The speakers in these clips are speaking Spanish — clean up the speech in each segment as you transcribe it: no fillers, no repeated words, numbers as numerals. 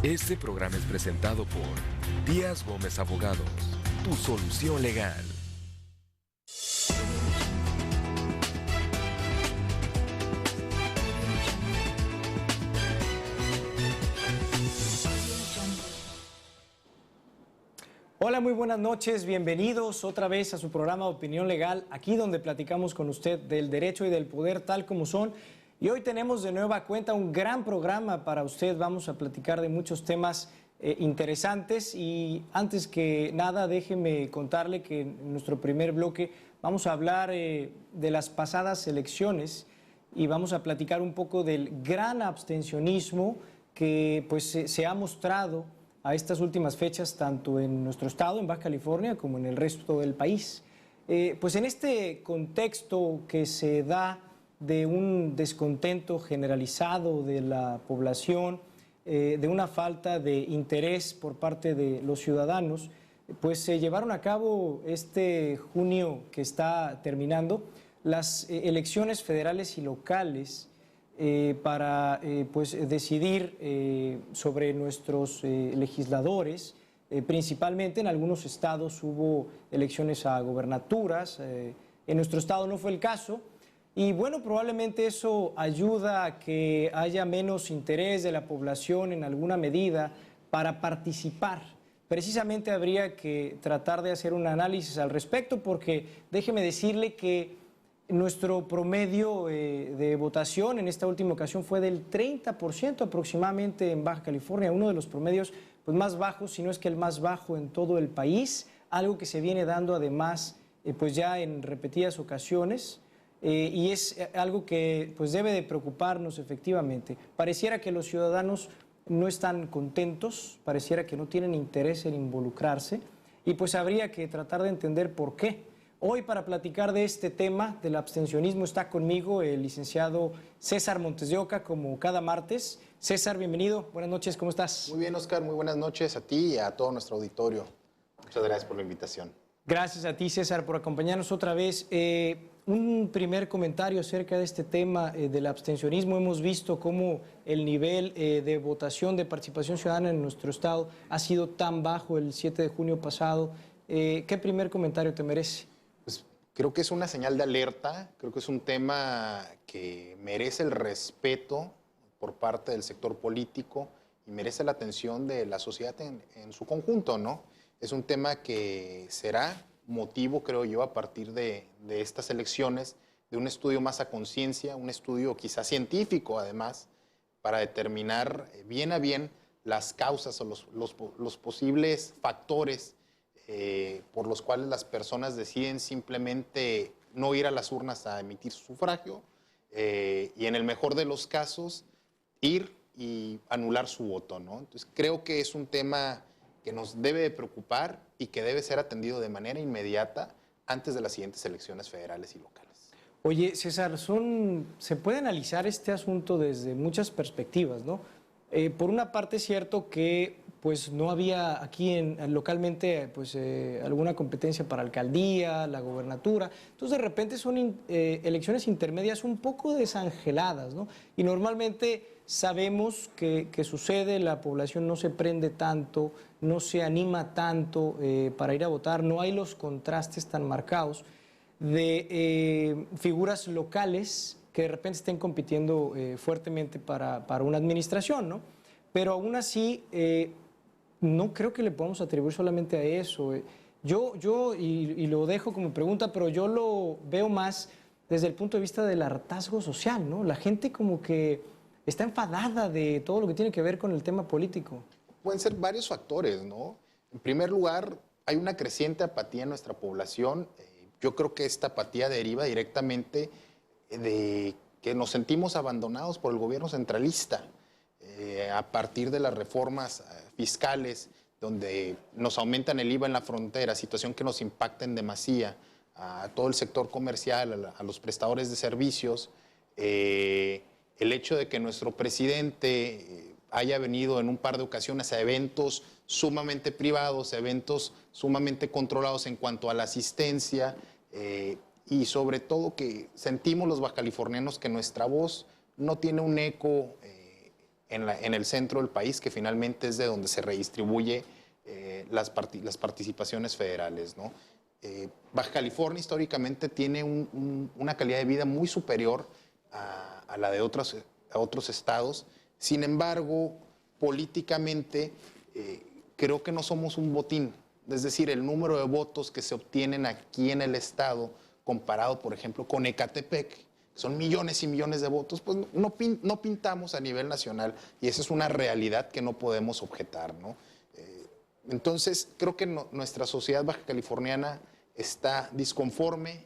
Este programa es presentado por Díaz Gómez Abogados, tu solución legal. Hola, muy buenas noches, bienvenidos otra vez a su programa Opinión Legal, aquí donde platicamos con usted del derecho y del poder tal como son. Y hoy tenemos de nueva cuenta un gran programa para usted, vamos a platicar de muchos temas interesantes y antes que nada déjeme contarle que en nuestro primer bloque vamos a hablar de las pasadas elecciones y vamos a platicar un poco del gran abstencionismo que pues se ha mostrado a estas últimas fechas, tanto en nuestro estado, en Baja California, como en el resto del país. Pues en este contexto que se da de un descontento generalizado de la población, de una falta de interés por parte de los ciudadanos, pues se llevaron a cabo este junio que está terminando las elecciones federales y locales para pues decidir sobre nuestros legisladores. Principalmente en algunos estados hubo elecciones a gobernaturas, en nuestro estado no fue el caso. Y bueno, probablemente eso ayuda a que haya menos interés de la población en alguna medida para participar. Precisamente habría que tratar de hacer un análisis al respecto porque déjeme decirle que nuestro promedio de votación en esta última ocasión fue del 30% aproximadamente en Baja California, uno de los promedios pues, más bajos, si no es que el más bajo en todo el país, algo que se viene dando además pues ya en repetidas ocasiones. Y es algo que pues debe de preocuparnos efectivamente. Pareciera que los ciudadanos no están contentos, pareciera que no tienen interés en involucrarse y pues habría que tratar de entender por qué. Hoy para platicar de este tema del abstencionismo está conmigo el licenciado César Montes de Oca, como cada martes. César, bienvenido, buenas noches, ¿cómo estás? Muy bien, Oscar, muy buenas noches a ti y a todo nuestro auditorio. Muchas gracias por la invitación. Gracias a ti, César, por acompañarnos otra vez. Un primer comentario acerca de este tema del abstencionismo. Hemos visto cómo el nivel de votación, de participación ciudadana en nuestro estado ha sido tan bajo el 7 de junio pasado. ¿Qué primer comentario te merece? Pues creo que es una señal de alerta, creo que es un tema que merece el respeto por parte del sector político y merece la atención de la sociedad en su conjunto, ¿no? Es un tema que será motivo, creo yo, a partir de estas elecciones, de un estudio más a conciencia, un estudio quizás científico, además, para determinar bien a bien las causas o los posibles factores por los cuales las personas deciden simplemente no ir a las urnas a emitir su sufragio y en el mejor de los casos ir y anular su voto, ¿no? Entonces creo que es un tema que nos debe de preocupar y que debe ser atendido de manera inmediata antes de las siguientes elecciones federales y locales. Oye, César, se puede analizar este asunto desde muchas perspectivas, ¿no? Por una parte es cierto que pues, no había aquí localmente pues, alguna competencia para alcaldía, la gobernatura, entonces de repente son elecciones intermedias un poco desangeladas, ¿no? Y normalmente sabemos que sucede, la población no se prende tanto, no se anima tanto para ir a votar, no hay los contrastes tan marcados de figuras locales que de repente estén compitiendo fuertemente para una administración, ¿no? Pero aún así, no creo que le podamos atribuir solamente a eso. Y lo dejo como pregunta, pero yo lo veo más desde el punto de vista del hartazgo social, ¿no? La gente como que está enfadada de todo lo que tiene que ver con el tema político. Pueden ser varios factores, ¿no? En primer lugar, hay una creciente apatía en nuestra población. Yo creo que esta apatía deriva directamente de que nos sentimos abandonados por el gobierno centralista a partir de las reformas fiscales, donde nos aumentan el IVA en la frontera, situación que nos impacta en demasía a todo el sector comercial, a los prestadores de servicios. El hecho de que nuestro presidente haya venido en un par de ocasiones a eventos sumamente privados, eventos sumamente controlados en cuanto a la asistencia y sobre todo que sentimos los bajacalifornianos que nuestra voz no tiene un eco en el centro del país, que finalmente es de donde se redistribuye las participaciones federales, ¿no? Baja California históricamente tiene una calidad de vida muy superior a la de a otros estados. Sin embargo, políticamente creo que no somos un botín. Es decir, el número de votos que se obtienen aquí en el estado, comparado, por ejemplo, con Ecatepec, que son millones y millones de votos, pues no pintamos a nivel nacional. Y esa es una realidad que no podemos objetar, ¿no? Entonces, creo que nuestra sociedad baja californiana está disconforme.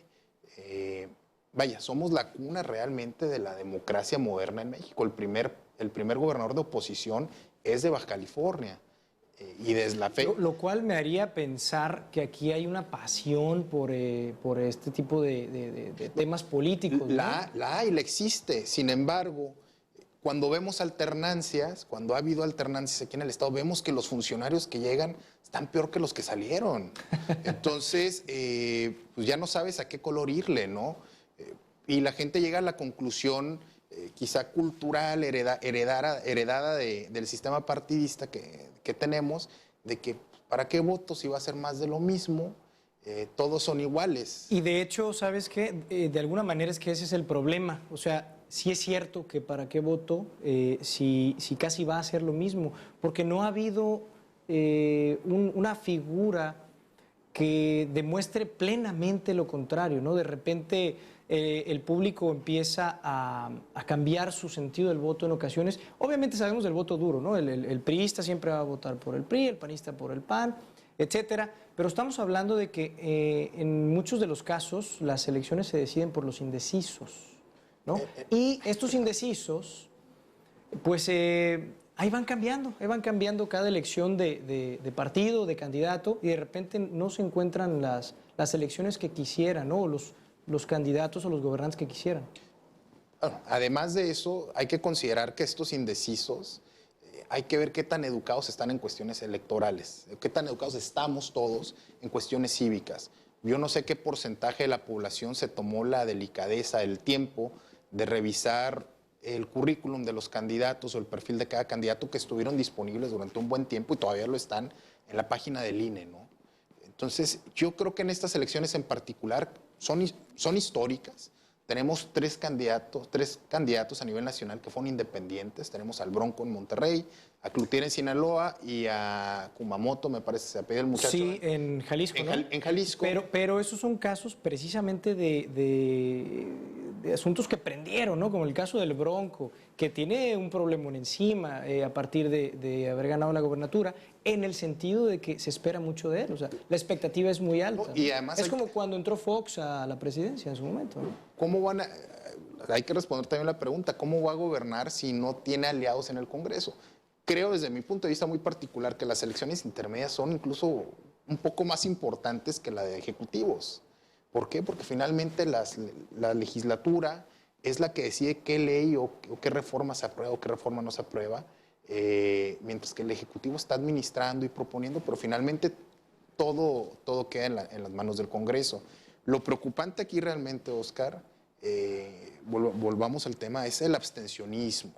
Vaya, somos la cuna realmente de la democracia moderna en México. El primer gobernador de oposición es de Baja California. Y desde la fe... Lo cual me haría pensar que aquí hay una pasión por este tipo de temas políticos, ¿no? La hay, la existe. Sin embargo, cuando vemos alternancias, cuando ha habido alternancias aquí en el Estado, vemos que los funcionarios que llegan están peor que los que salieron. Entonces, pues ya no sabes a qué color irle, ¿no? Y la gente llega a la conclusión, quizá cultural, heredada del sistema partidista que tenemos, de que ¿para qué voto si va a ser más de lo mismo? Todos son iguales. Y de hecho, ¿sabes qué? De alguna manera es que ese es el problema. O sea, sí es cierto que para qué voto si casi va a ser lo mismo, porque no ha habido una figura que demuestre plenamente lo contrario, ¿no? De repente el público empieza a cambiar su sentido del voto en ocasiones. Obviamente sabemos del voto duro, ¿no? El priista siempre va a votar por el PRI, el panista por el PAN, etcétera. Pero estamos hablando de que en muchos de los casos las elecciones se deciden por los indecisos, ¿no? Y estos indecisos, pues ahí van cambiando cada elección de partido, de candidato, y de repente no se encuentran las elecciones que quisieran, ¿no? Los candidatos o los gobernantes que quisieran. Bueno, además de eso, hay que considerar que estos indecisos, hay que ver qué tan educados están en cuestiones electorales, qué tan educados estamos todos en cuestiones cívicas. Yo no sé qué porcentaje de la población se tomó la delicadeza, el tiempo de revisar el currículum de los candidatos o el perfil de cada candidato que estuvieron disponibles durante un buen tiempo y todavía lo están en la página del INE, ¿no? Entonces, yo creo que en estas elecciones en particular son históricas. Tenemos tres candidatos a nivel nacional que fueron independientes. Tenemos al Bronco en Monterrey, a Cloutier en Sinaloa y a Kumamoto, me parece, se apellida el muchacho. Sí, en Jalisco, ¿no? En Jalisco. Pero esos son casos precisamente de asuntos que prendieron, ¿no? Como el caso del Bronco, que tiene un problemón encima a partir de haber ganado la gobernatura, en el sentido de que se espera mucho de él. O sea, la expectativa es muy alta. No, y además es como cuando entró Fox a la presidencia en su momento, ¿no? ¿Cómo van a...? Hay que responder también la pregunta, ¿cómo va a gobernar si no tiene aliados en el Congreso? Creo, desde mi punto de vista muy particular, que las elecciones intermedias son incluso un poco más importantes que la de ejecutivos. ¿Por qué? Porque finalmente la legislatura es la que decide qué ley o qué reforma se aprueba o qué reforma no se aprueba, mientras que el Ejecutivo está administrando y proponiendo, pero finalmente todo queda en las manos del Congreso. Lo preocupante aquí realmente, Oscar, volvamos al tema, es el abstencionismo.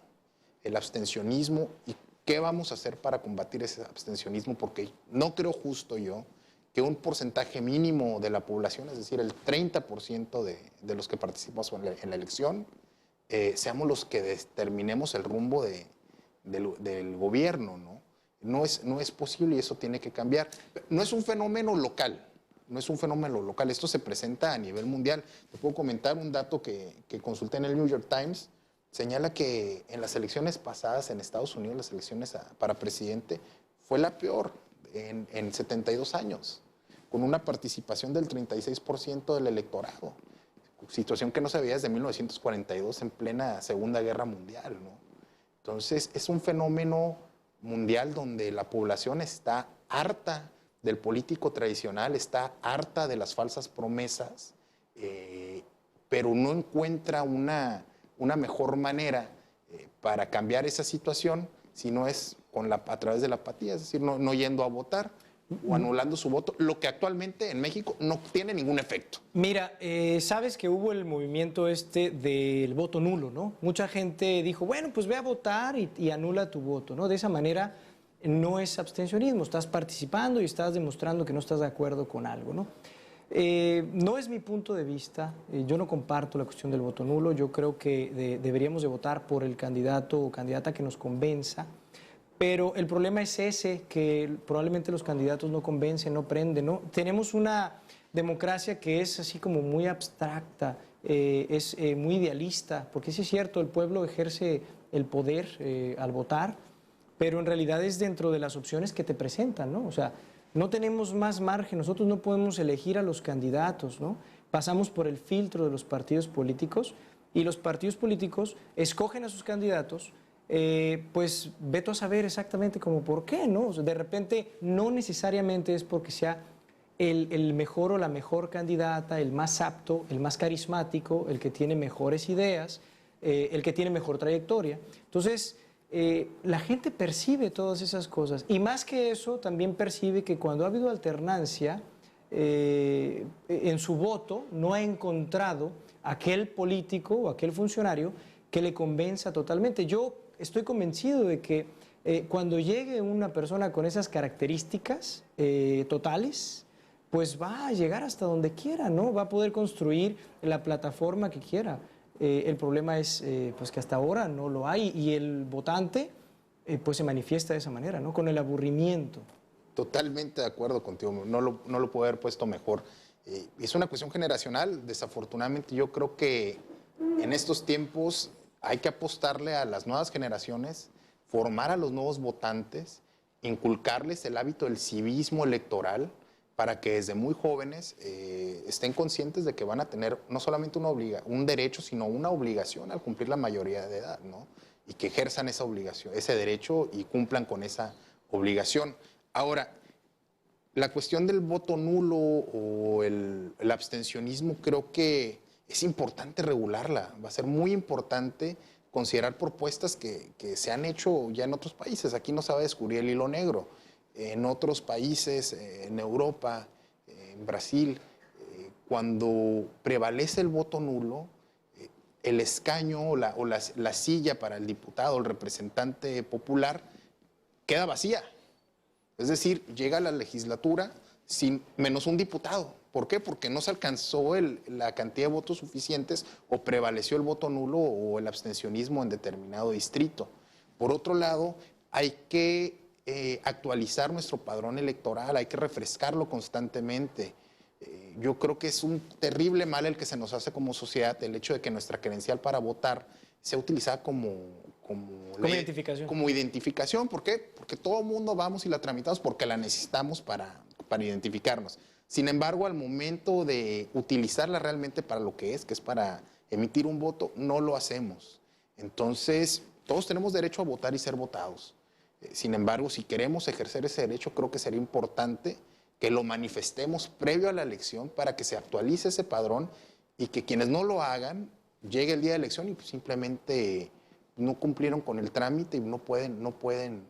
El abstencionismo y qué vamos a hacer para combatir ese abstencionismo, porque no creo justo yo que un porcentaje mínimo de la población, es decir, el 30% de los que participamos en la elección, seamos los que determinemos el rumbo del gobierno, ¿no? No es posible y eso tiene que cambiar. No es un fenómeno local, esto se presenta a nivel mundial. Te puedo comentar un dato que consulté en el New York Times, señala que en las elecciones pasadas en Estados Unidos, las elecciones para presidente, fue la peor en 72 años, con una participación del 36% del electorado, situación que no se veía desde 1942 en plena Segunda Guerra Mundial, ¿no? Entonces, es un fenómeno mundial donde la población está harta del político tradicional, está harta de las falsas promesas, pero no encuentra una mejor manera para cambiar esa situación si no es a través de la apatía, es decir, no yendo a votar. o anulando su voto, lo que actualmente en México no tiene ningún efecto. Mira, sabes que hubo el movimiento del voto nulo, ¿no? Mucha gente dijo, bueno, pues ve a votar y anula tu voto, ¿no? De esa manera no es abstencionismo, estás participando y estás demostrando que no estás de acuerdo con algo, ¿no? No es mi punto de vista, yo no comparto la cuestión del voto nulo, yo creo que deberíamos de votar por el candidato o candidata que nos convenza, pero el problema es ese, que probablemente los candidatos no convencen, no prenden, ¿no? Tenemos una democracia que es así como muy abstracta, es muy idealista, porque sí es cierto, el pueblo ejerce el poder al votar, pero en realidad es dentro de las opciones que te presentan, ¿no? O sea, no tenemos más margen, nosotros no podemos elegir a los candidatos, ¿no? Pasamos por el filtro de los partidos políticos y los partidos políticos escogen a sus candidatos, pues veto a saber exactamente como por qué, ¿no? O sea, de repente no necesariamente es porque sea el mejor o la mejor candidata, el más apto, el más carismático, el que tiene mejores ideas, el que tiene mejor trayectoria. Entonces, la gente percibe todas esas cosas y más que eso también percibe que cuando ha habido alternancia en su voto no ha encontrado aquel político o aquel funcionario que le convenza totalmente. Yo estoy convencido de que cuando llegue una persona con esas características totales, pues va a llegar hasta donde quiera, ¿no? Va a poder construir la plataforma que quiera. El problema es pues que hasta ahora no lo hay y el votante pues se manifiesta de esa manera, ¿no? Con el aburrimiento. Totalmente de acuerdo contigo, no lo puedo haber puesto mejor. Es una cuestión generacional, desafortunadamente yo creo que en estos tiempos hay que apostarle a las nuevas generaciones, formar a los nuevos votantes, inculcarles el hábito del civismo electoral para que desde muy jóvenes estén conscientes de que van a tener no solamente un derecho, sino una obligación al cumplir la mayoría de edad, ¿no? Y que ejerzan esa obligación, ese derecho y cumplan con esa obligación. Ahora, la cuestión del voto nulo o el abstencionismo creo que es importante regularla. Va a ser muy importante considerar propuestas que se han hecho ya en otros países. Aquí no se va a descubrir el hilo negro. En otros países, en Europa, en Brasil, cuando prevalece el voto nulo, el escaño o la silla para el diputado, el representante popular, queda vacía. Es decir, llega a la legislatura sin menos un diputado. ¿Por qué? Porque no se alcanzó la cantidad de votos suficientes o prevaleció el voto nulo o el abstencionismo en determinado distrito. Por otro lado, hay que actualizar nuestro padrón electoral, hay que refrescarlo constantemente. Yo creo que es un terrible mal el que se nos hace como sociedad el hecho de que nuestra credencial para votar sea utilizada como identificación. Como identificación. ¿Por qué? Porque todo el mundo vamos y la tramitamos porque la necesitamos para identificarnos. Sin embargo, al momento de utilizarla realmente para lo que es para emitir un voto, no lo hacemos. Entonces, todos tenemos derecho a votar y ser votados. Sin embargo, si queremos ejercer ese derecho, creo que sería importante que lo manifestemos previo a la elección para que se actualice ese padrón y que quienes no lo hagan, llegue el día de elección y pues simplemente no cumplieron con el trámite y no pueden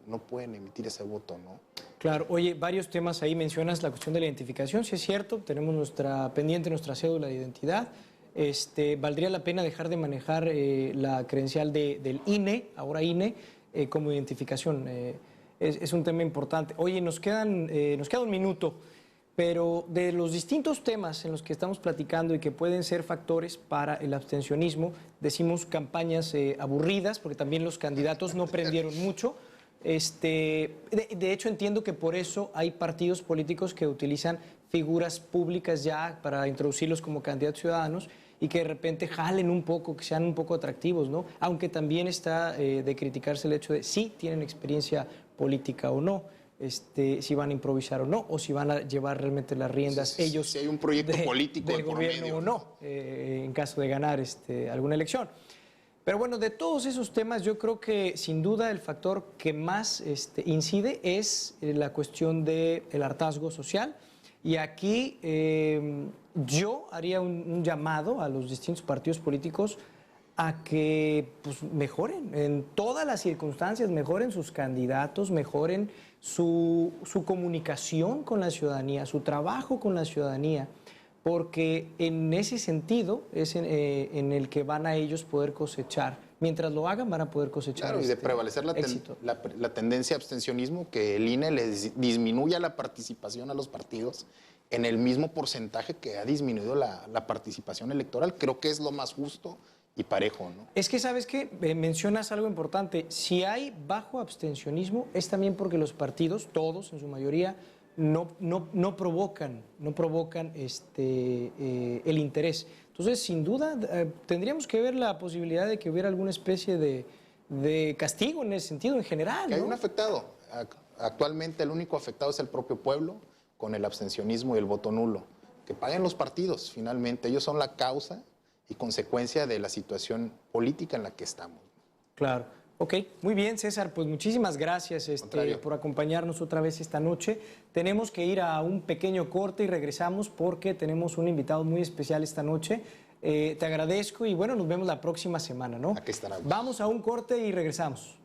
emitir ese voto, ¿no? Claro, oye, varios temas ahí mencionas la cuestión de la identificación, si es cierto, tenemos nuestra cédula de identidad. Valdría la pena dejar de manejar la credencial del INE, ahora INE, como identificación. Es un tema importante. Oye, nos queda un minuto, pero de los distintos temas en los que estamos platicando y que pueden ser factores para el abstencionismo, decimos campañas aburridas, porque también los candidatos no prendieron mucho. De hecho, entiendo que por eso hay partidos políticos que utilizan figuras públicas ya para introducirlos como candidatos ciudadanos y que de repente jalen un poco, que sean un poco atractivos, ¿no? Aunque también está de criticarse el hecho de si tienen experiencia política o no, si van a improvisar o no, o si van a llevar realmente las riendas ellos. Si hay un proyecto político del gobierno medio, o no, en caso de ganar alguna elección. Pero bueno, de todos esos temas, yo creo que sin duda el factor que más incide es la cuestión del hartazgo social. Y aquí yo haría un llamado a los distintos partidos políticos a que pues, mejoren en todas las circunstancias, mejoren sus candidatos, mejoren su comunicación con la ciudadanía, su trabajo con la ciudadanía, porque en ese sentido es en el que van a ellos poder cosechar. Mientras lo hagan, van a poder cosechar. Claro, y de prevalecer éxito. la tendencia a abstencionismo, que el INE les disminuya la participación a los partidos en el mismo porcentaje que ha disminuido la participación electoral. Creo que es lo más justo y parejo, ¿no? Es que, ¿sabes qué? Mencionas algo importante. Si hay bajo abstencionismo, es también porque los partidos, todos en su mayoría, no provocan el interés. Entonces, sin duda, tendríamos que ver la posibilidad de que hubiera alguna especie de castigo en ese sentido, en general, Que hay ¿no? un afectado. Actualmente el único afectado es el propio pueblo, con el abstencionismo y el voto nulo. Que paguen los partidos, finalmente. Ellos son la causa y consecuencia de la situación política en la que estamos. Claro. Ok, muy bien, César, pues muchísimas gracias por acompañarnos otra vez esta noche. Tenemos que ir a un pequeño corte y regresamos porque tenemos un invitado muy especial esta noche. Te agradezco y bueno, nos vemos la próxima semana, ¿no? Aquí estaremos. Vamos a un corte y regresamos.